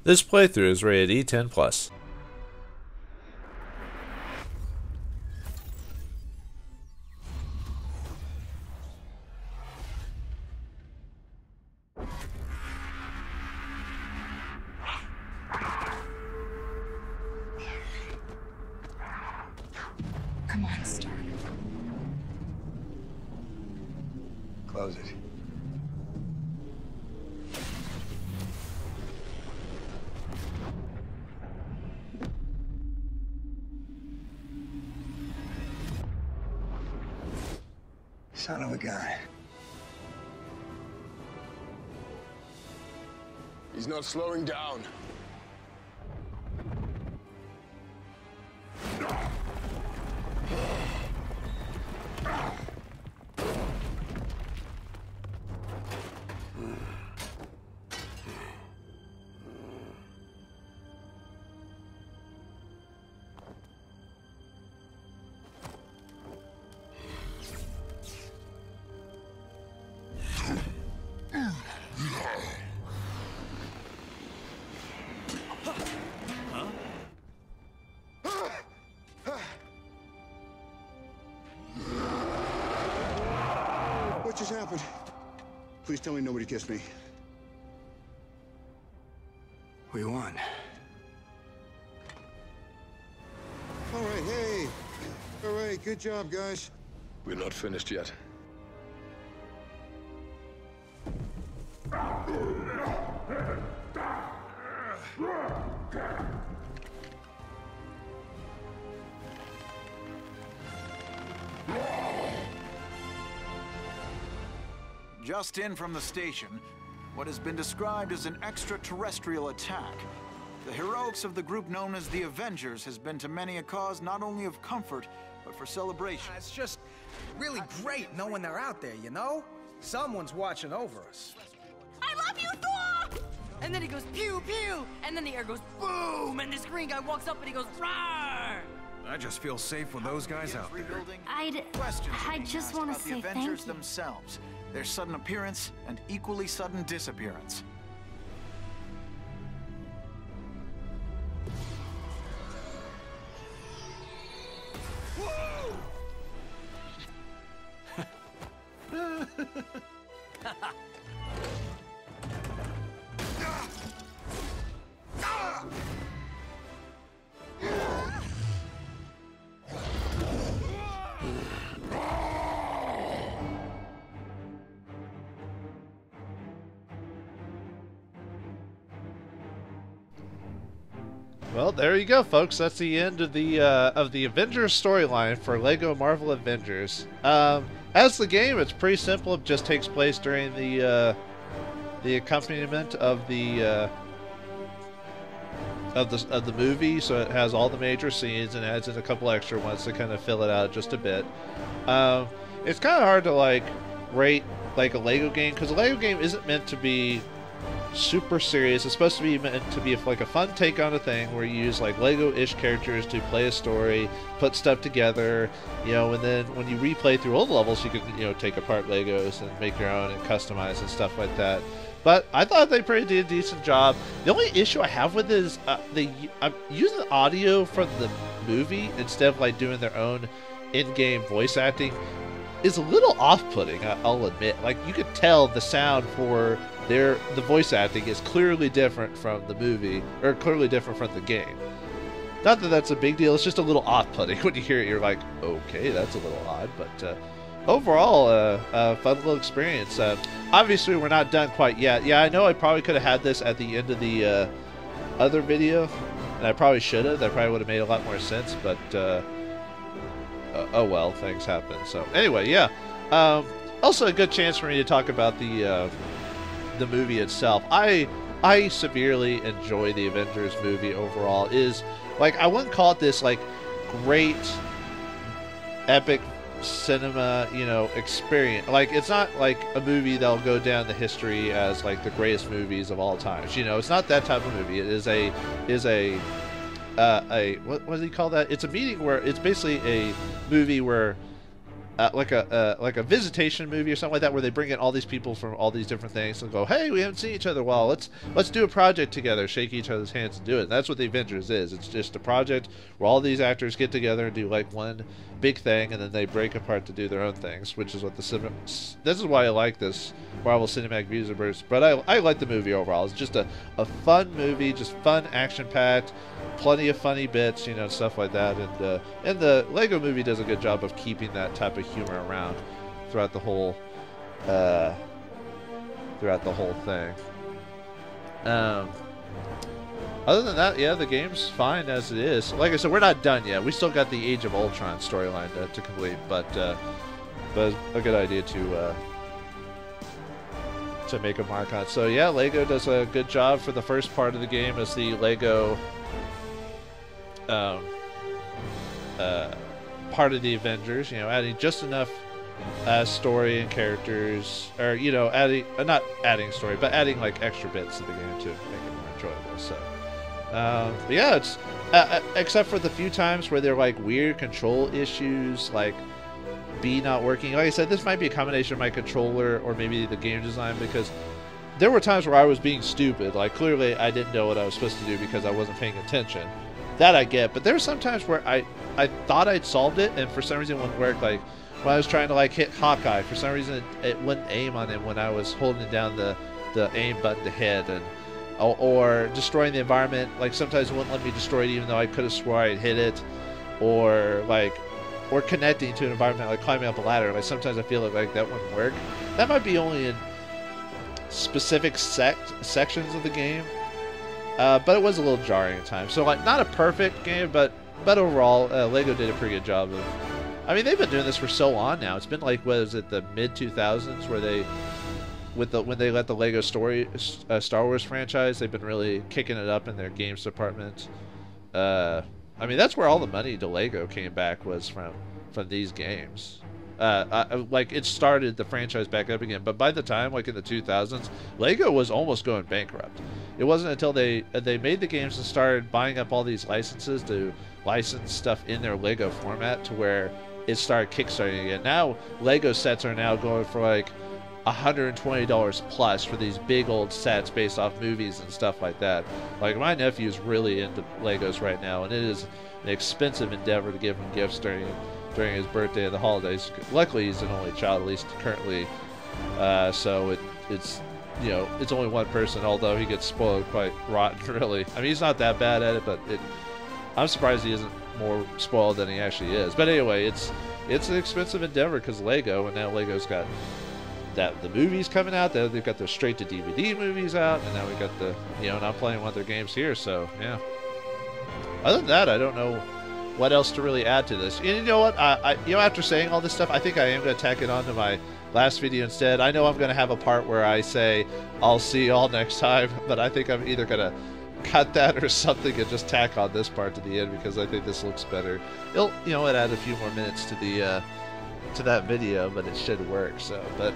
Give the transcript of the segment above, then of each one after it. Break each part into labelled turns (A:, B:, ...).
A: This playthrough is rated E10+.
B: Come on, Stark.
C: Close it. Son of a gun.
D: He's not slowing down.
E: What just happened? Please tell me nobody kissed me.
C: We won.
E: All right, hey. All right, good job, guys.
D: We're not finished yet.
F: Just in from the station, what has been described as an extraterrestrial attack. The heroics of the group known as the Avengers has been to many a cause not only of comfort, but for celebration.
G: It's just really great knowing they're out there, you know? Someone's watching over us.
B: I love you, Thor! And then he goes pew pew, and then the air goes boom, and this green guy walks up and he goes roar.
G: I just feel safe with those guys out there.
B: I just want to say
F: the
B: thank
F: Avengers
B: you.
F: themselves, their sudden appearance and equally sudden disappearance.
A: Well, there you go, folks. That's the end of the Avengers storyline for Lego Marvel Avengers. As the game, it's pretty simple. It just takes place during the accompaniment of the movie, so it has all the major scenes and adds in a couple extra ones to kind of fill it out just a bit. It's kind of hard to like rate like a Lego game because a Lego game isn't meant to be super serious. It's supposed to be meant to be like a fun take on a thing where you use like Lego-ish characters to play a story, put stuff together, you know, and then when you replay through old levels, you can, you know, take apart Legos and make your own and customize and stuff like that. But I thought they pretty did a decent job. The only issue I have with it is I'm using the audio from the movie instead of like doing their own in-game voice acting is a little off-putting, I'll admit. Like, you could tell the sound for the voice acting is clearly different from the movie, or clearly different from the game. Not that that's a big deal, it's just a little off-putting. When you hear it, you're like, okay, that's a little odd, but overall, a fun little experience. Obviously, we're not done quite yet. Yeah, I know I probably could have had this at the end of the other video, and I probably should have. That probably would have made a lot more sense, but oh well, things happen. So anyway, yeah. Also, a good chance for me to talk about the movie itself. I severely enjoy the Avengers movie overall. Is like, I wouldn't call it this like great epic cinema, you know, experience. Like, it's not like a movie that'll go down the history as like the greatest movies of all times. You know, it's not that type of movie. It is a what do you call that? It's a meeting where it's basically a movie where like a visitation movie or something like that, where they bring in all these people from all these different things and go, hey, we haven't seen each other in a while, let's do a project together, shake each other's hands and do it. And that's what the Avengers is. It's just a project where all these actors get together and do like one big thing, and then they break apart to do their own things, which is what this is why I like this Marvel Cinematic Universe. But I like the movie overall. It's just a fun movie, just fun, action-packed, plenty of funny bits, you know, stuff like that. And the Lego movie does a good job of keeping that type of humor around throughout the whole thing. Other than that, yeah, the game's fine as it is. Like I said, we're not done yet. We still got the Age of Ultron storyline to complete, but it's a good idea to make a mark on. So yeah, Lego does a good job for the first part of the game as the Lego part of the Avengers. You know, adding just enough story and characters, or you know, not adding story, but adding like extra bits to the game to make it more enjoyable. So. But yeah, it's except for the few times where there are like weird control issues, like B not working. Like I said, this might be a combination of my controller or maybe the game design, because there were times where I was being stupid. Like clearly I didn't know what I was supposed to do because I wasn't paying attention. That I get, but there were some times where I thought I'd solved it, and for some reason it wouldn't work. Like when I was trying to like hit Hawkeye, for some reason it wouldn't aim on him when I was holding down the aim button to hit, and or destroying the environment. Like sometimes it wouldn't let me destroy it even though I could have swore I'd hit it, or connecting to an environment, like climbing up a ladder. Like sometimes I feel like that wouldn't work. That might be only in specific sections of the game, but it was a little jarring at times. So like not a perfect game, but overall Lego did a pretty good job of. I mean, they've been doing this for so long now. It's been like, what is it, the mid 2000s where they. When they let the Lego Star Wars franchise, they've been really kicking it up in their games department. I mean, that's where all the money to Lego came back, was from these games. Like it started the franchise back up again, but by the time like in the 2000s, Lego was almost going bankrupt. It wasn't until they made the games and started buying up all these licenses to license stuff in their Lego format to where it started kickstarting again. Now Lego sets are now going for like $120 plus for these big old sets based off movies and stuff like that. Like my nephew's really into Legos right now, and it is an expensive endeavor to give him gifts during his birthday and the holidays. Luckily he's an only child, at least currently, so it's you know, it's only one person, although he gets spoiled quite rotten really. I mean, he's not that bad at it, but I'm surprised he isn't more spoiled than he actually is. But anyway, it's an expensive endeavor because Lego, and now Lego's got the movies coming out. They've got their straight to DVD movies out, and now we got the, you know, not playing one of their games here. So yeah. Other than that, I don't know what else to really add to this. And you know what? You know, after saying all this stuff, I think I am going to tack it on to my last video instead. I know I'm going to have a part where I say I'll see you all next time, but I think I'm either going to cut that or something and just tack on this part to the end because I think this looks better. It'll, you know, it add a few more minutes to the to that video, but it should work. So, but.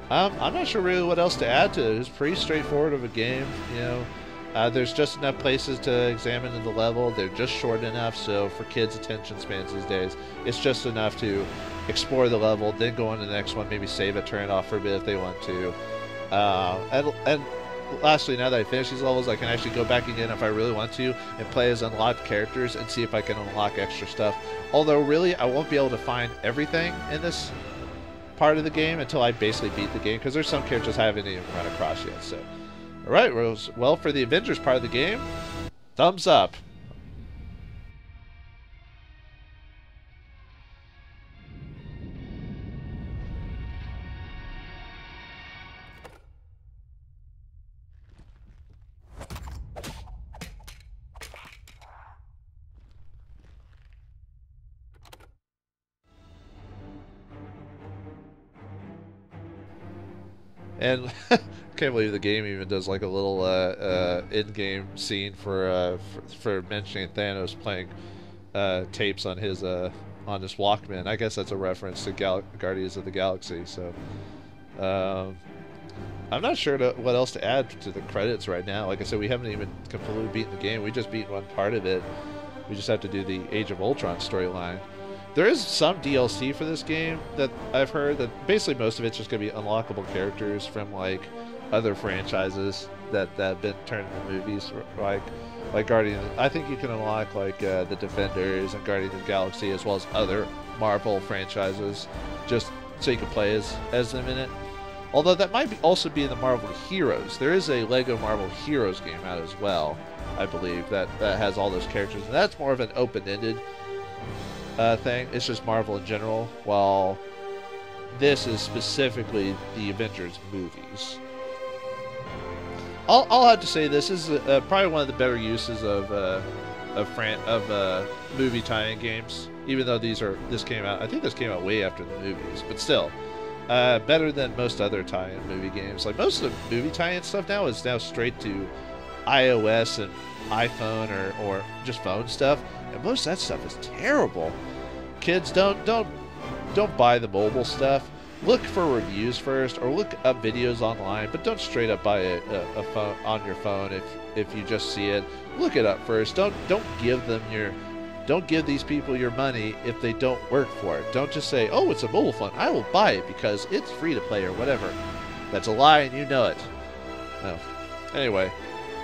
A: I'm not sure really what else to add to it. It's pretty straightforward of a game, you know. There's just enough places to examine in the level. They're just short enough, so for kids' attention spans these days, it's just enough to explore the level, then go on to the next one, maybe save it, turn it off for a bit if they want to. And lastly, now that I finish these levels, I can actually go back again if I really want to and play as unlocked characters and see if I can unlock extra stuff. Although, really, I won't be able to find everything in this part of the game until I basically beat the game, because there's some characters I haven't even run across yet. So, alright, well, for the Avengers part of the game, thumbs up. And can't believe the game even does like a little in-game scene for mentioning Thanos playing tapes on his Walkman. I guess that's a reference to Guardians of the Galaxy. So I'm not sure what else to add to the credits right now. Like I said, we haven't even completely beaten the game. We just beat one part of it. We just have to do the Age of Ultron storyline. There is some DLC for this game that I've heard that basically most of it's just going to be unlockable characters from like other franchises that have been turned into movies, like Guardians. I think you can unlock like the Defenders and Guardians of the Galaxy as well as other Marvel franchises, just so you can play as them in it. Although that might also be in the Marvel Heroes. There is a Lego Marvel Heroes game out as well, I believe, that has all those characters, and that's more of an open-ended thing. It's just Marvel in general, while this is specifically the Avengers movies. I'll have to say this is probably one of the better uses of movie tie-in games. Even though this came out, I think this came out way after the movies, but still better than most other tie-in movie games. Like most of the movie tie-in stuff now is straight to iOS and iPhone or just phone stuff, and most of that stuff is terrible. Kids, don't buy the mobile stuff. Look for reviews first, or look up videos online, but don't straight up buy a phone on your phone if you just see it. Look it up first. Don't give these people your money if they don't work for it. Don't just say, "Oh, it's a mobile phone. I will buy it because it's free to play," or whatever. That's a lie, and you know it. No. Anyway,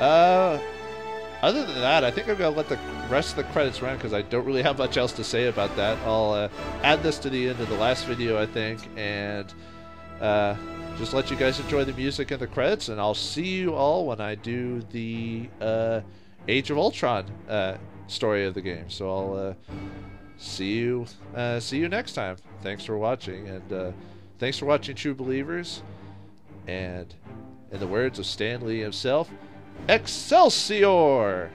A: other than that, I think I'm going to let the rest of the credits run because I don't really have much else to say about that. I'll add this to the end of the last video, I think, and just let you guys enjoy the music and the credits, and I'll see you all when I do the Age of Ultron story of the game. So I'll see you next time. Thanks for watching, and thanks for watching, True Believers. And in the words of Stan Lee himself, Excelsior!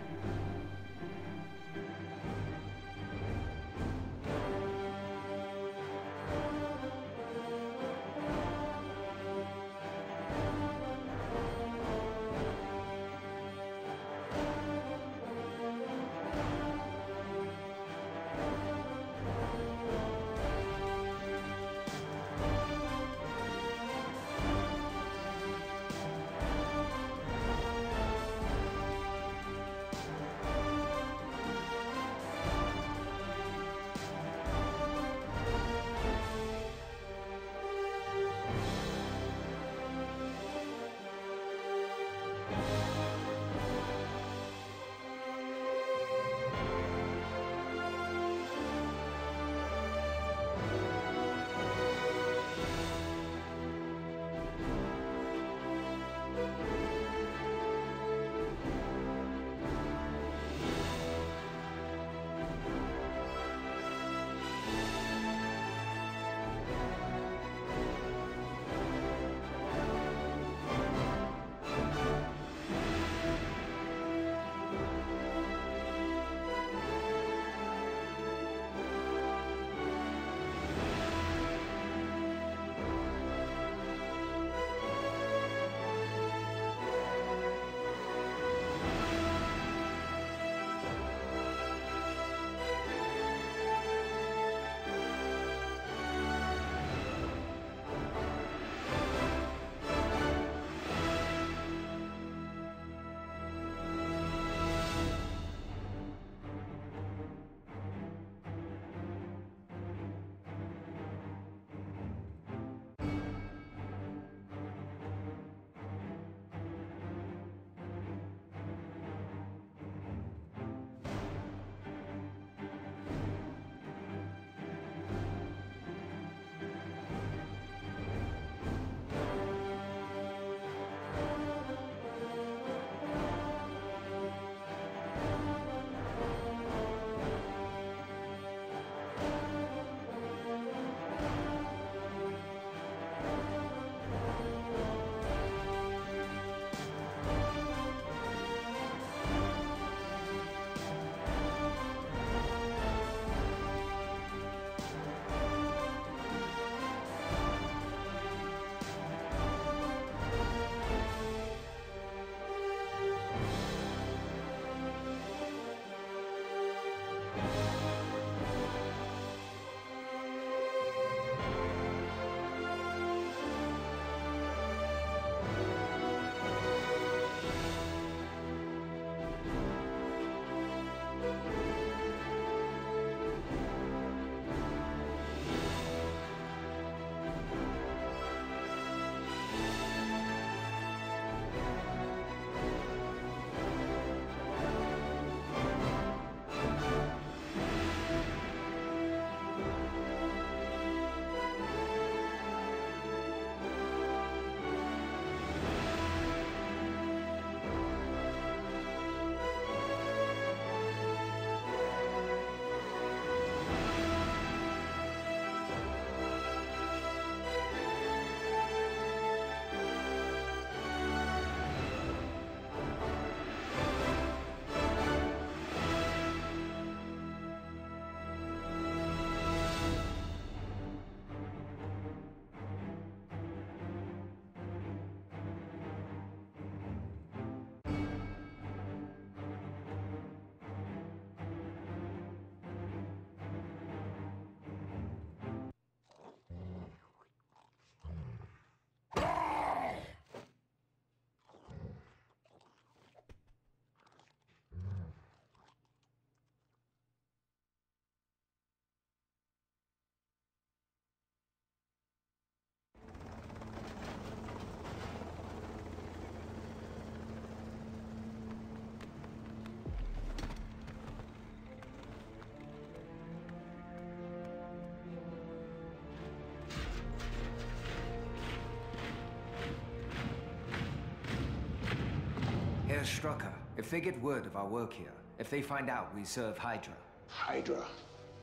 H: Strucker, if they get word of our work here, if they find out we serve Hydra.
I: Hydra.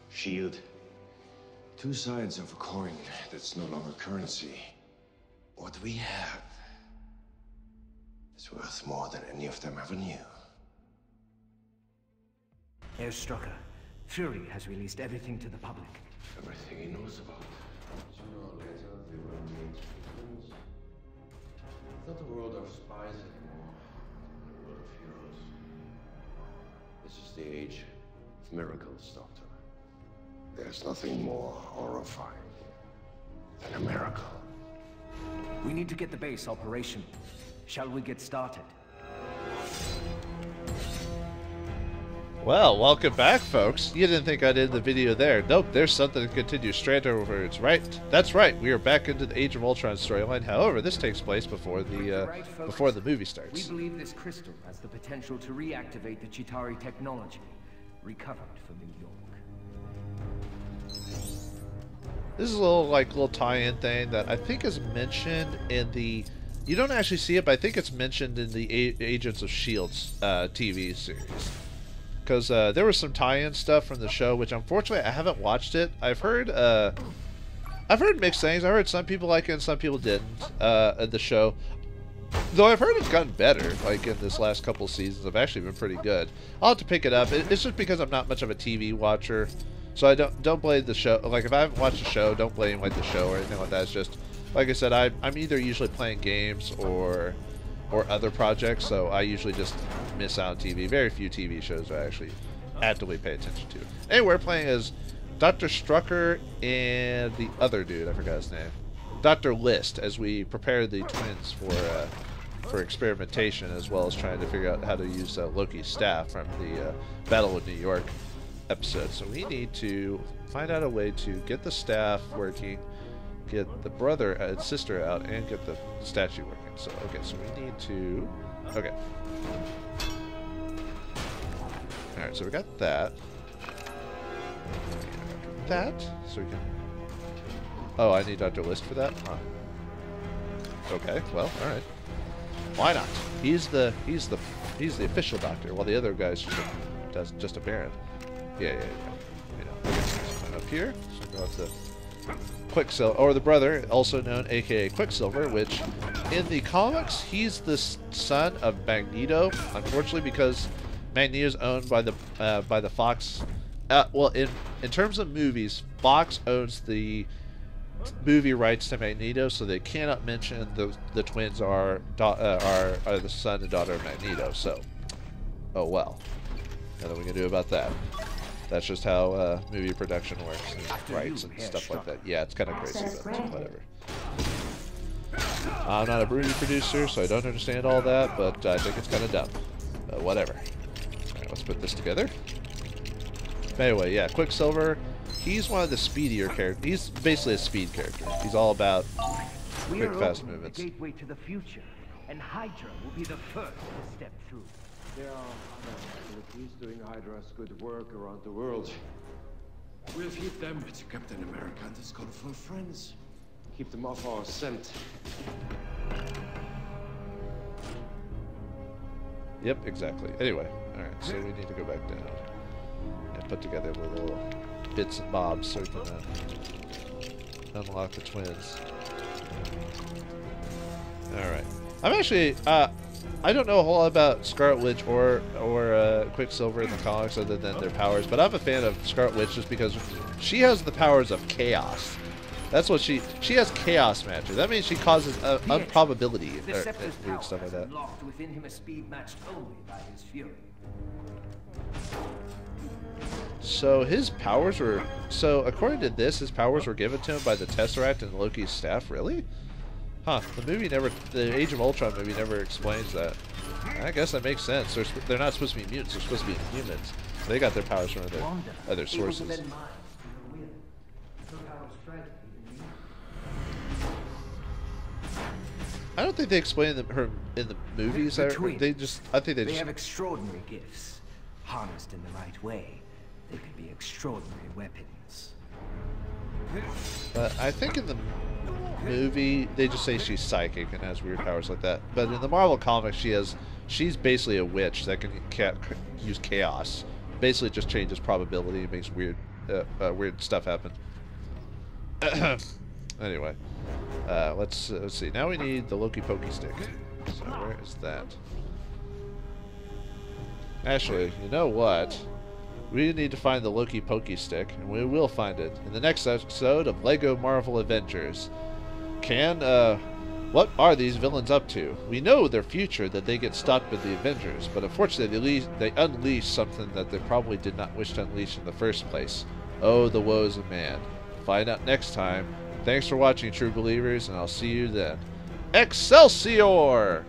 I: Shield. Two sides of a coin that's no longer currency. What we have is worth more than any of them ever knew.
H: Herr Strucker, Fury has released everything to the public.
I: Everything he knows about. Sooner or later, they will meet humans. It's not a world of spies anymore. It's a world of heroes. This is the age of miracles, Doctor. There's nothing more horrifying than a miracle.
H: We need to get the base operational. Shall we get started?
A: Well, welcome back, folks. You didn't think I'd end the video there. Nope, there's something to continue straight overwards, right? That's right, we are back into the Age of Ultron storyline. However, this takes place before the movie starts.
H: We believe this crystal has the potential to reactivate the Chitauri technology, recovered from New York.
A: This is a little tie-in thing that I think is mentioned in the... You don't actually see it, but I think it's mentioned in the Agents of S.H.I.E.L.D.'s TV series. Because there was some tie-in stuff from the show, which unfortunately I haven't watched it. I've heard mixed things. I heard some people like it and some people didn't. The show, though, I've heard it's gotten better. Like in this last couple seasons, have actually been pretty good. I'll have to pick it up. It's just because I'm not much of a TV watcher, so I don't blame the show. Like if I haven't watched the show, don't blame like the show or anything like that. It's just like I said, I'm either usually playing games or other projects, so I usually just miss out on TV. Very few TV shows I actually actively pay attention to. Anyway, we're playing as Dr. Strucker and the other dude, I forgot his name, Dr. List, as we prepare the twins for experimentation, as well as trying to figure out how to use Loki's staff from the Battle of New York episode. So we need to find out a way to get the staff working, get the brother and sister out, and get the statue working. So, okay, so we need to... Okay. Alright, so we got that. That, so we can... Oh, I need Dr. List for that? Huh. Okay, well, alright. Why not? He's the official doctor, while the other guy's just a baron. Yeah. You know, so up here, so go up to Quicksilver, or the brother, also known aka Quicksilver, which in the comics he's the son of Magneto. Unfortunately, because Magneto's owned by the Fox. Well, in terms of movies, Fox owns the movie rights to Magneto, so they cannot mention the twins are the son and daughter of Magneto. So, oh well. Nothing we can do about that. That's just how movie production works, and rights and stuff like that. Yeah, it's kind of crazy, but whatever. I'm not a movie producer, so I don't understand all that, but I think it's kind of dumb. Whatever. Alright, let's put this together. Anyway, yeah, Quicksilver, he's one of the speedier characters. He's basically a speed character. He's all about quick, fast movements.
H: The gateway to the future, and Hydra will be the first to step through.
I: There are other facilities doing Hydra's good work around the world. We'll feed them to Captain America and his colorful friends. Keep them off our scent.
A: Yep, exactly. Anyway, alright, so we need to go back down and put together the little bits and bobs so we can unlock the twins. Alright. I'm actually, I don't know a whole lot about Scarlet Witch or Quicksilver in the comics other than their powers, but I'm a fan of Scarlet Witch just because she has the powers of chaos. That's what she has chaos magic. That means she causes unprobability and weird stuff like that.
H: Locked within him a speed matched only by his fury.
A: So his powers were, according to this, his powers were given to him by the Tesseract and Loki's staff. Really? Huh, the Age of Ultron movie never explains that. I guess that makes sense. They're not supposed to be mutants, they're supposed to be humans. So they got their powers from other sources. I don't think they explain her in the movies. I think they just
H: have extraordinary gifts. Harnessed in the right way, they could be extraordinary weapons.
A: But I think in the movie they just say she's psychic and has weird powers like that. But in the Marvel comics, she has she's basically a witch that can use chaos. Basically, just changes probability and makes weird stuff happen. Anyway, let's see. Now we need the Loki Pokey stick. So where is that? Actually, you know what? We need to find the Loki Pokey stick, and we will find it in the next episode of LEGO Marvel Avengers. What are these villains up to? We know their future, that they get stopped by the Avengers, but unfortunately they unleash something that they probably did not wish to unleash in the first place. Oh, the woes of man. Find out next time. Thanks for watching, true believers, and I'll see you then. Excelsior!